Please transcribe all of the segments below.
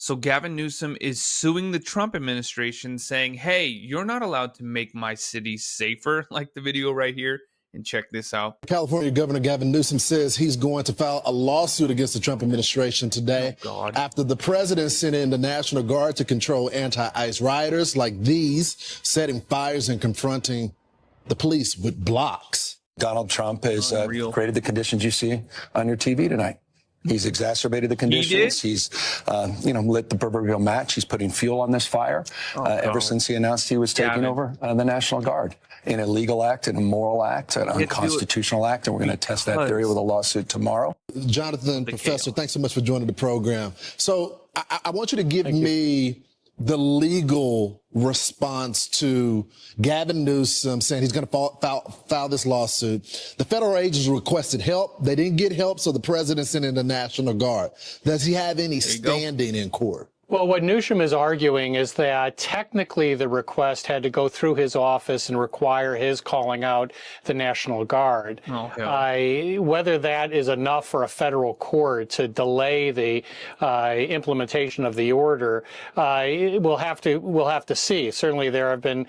So Gavin Newsom is suing the Trump administration, saying, hey, you're not allowed to make my city safer, like the video right here. And check this out. California Governor Gavin Newsom says he's going to file a lawsuit against the Trump administration today after the president sent in the National Guard to control anti-ICE rioters like these, setting fires and confronting the police with blocks. Donald Trump has created the conditions you see on your TV tonight. He's exacerbated the conditions. He's, lit the proverbial match. He's putting fuel on this fire ever since he announced he was taking over the National Guard. An illegal act, an immoral act, an unconstitutional act, and we're going to test that theory with a lawsuit tomorrow. Jonathan, Professor, thanks so much for joining the program. So I want you to give me the legal response to Gavin Newsom saying he's going to file this lawsuit. The federal agents requested help. They didn't get help, so the president sent in the National Guard. Does he have any standing in court? Well, what Newsom is arguing is that technically the request had to go through his office and require his calling out the National Guard. Whether that is enough for a federal court to delay the implementation of the order, we'll have to see. Certainly, there have been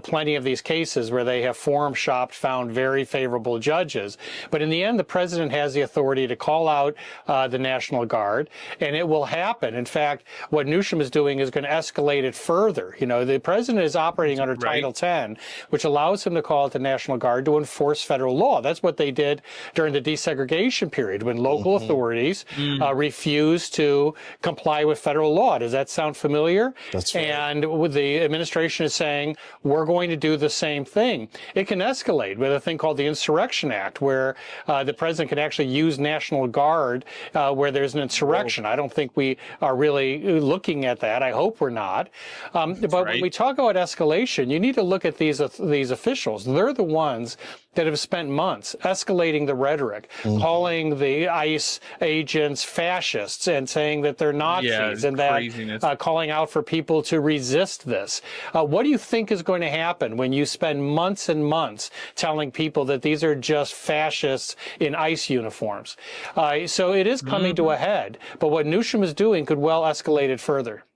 plenty of these cases where they have forum shopped, found very favorable judges. But in the end, the president has the authority to call out the National Guard, and it will happen. In fact, what Newsom is doing is going to escalate it further. You know, the president is operating under Title 10, which allows him to call out the National Guard to enforce federal law. That's what they did during the desegregation period when local authorities refused to comply with federal law. Does that sound familiar? That's right. And the administration is saying, we're going to do the same thing. It can escalate with a thing called the Insurrection Act, where the president can actually use National Guard where there's an insurrection. I don't think we are really looking at that. I hope we're not. But when we talk about escalation, you need to look at these officials. They're the ones that have spent months escalating the rhetoric, calling the ICE agents fascists and saying that they're Nazis and that calling out for people to resist this. What do you think is going to happen when you spend months and months telling people that these are just fascists in ICE uniforms? So it is coming to a head, but what Newsom is doing could well escalate it further.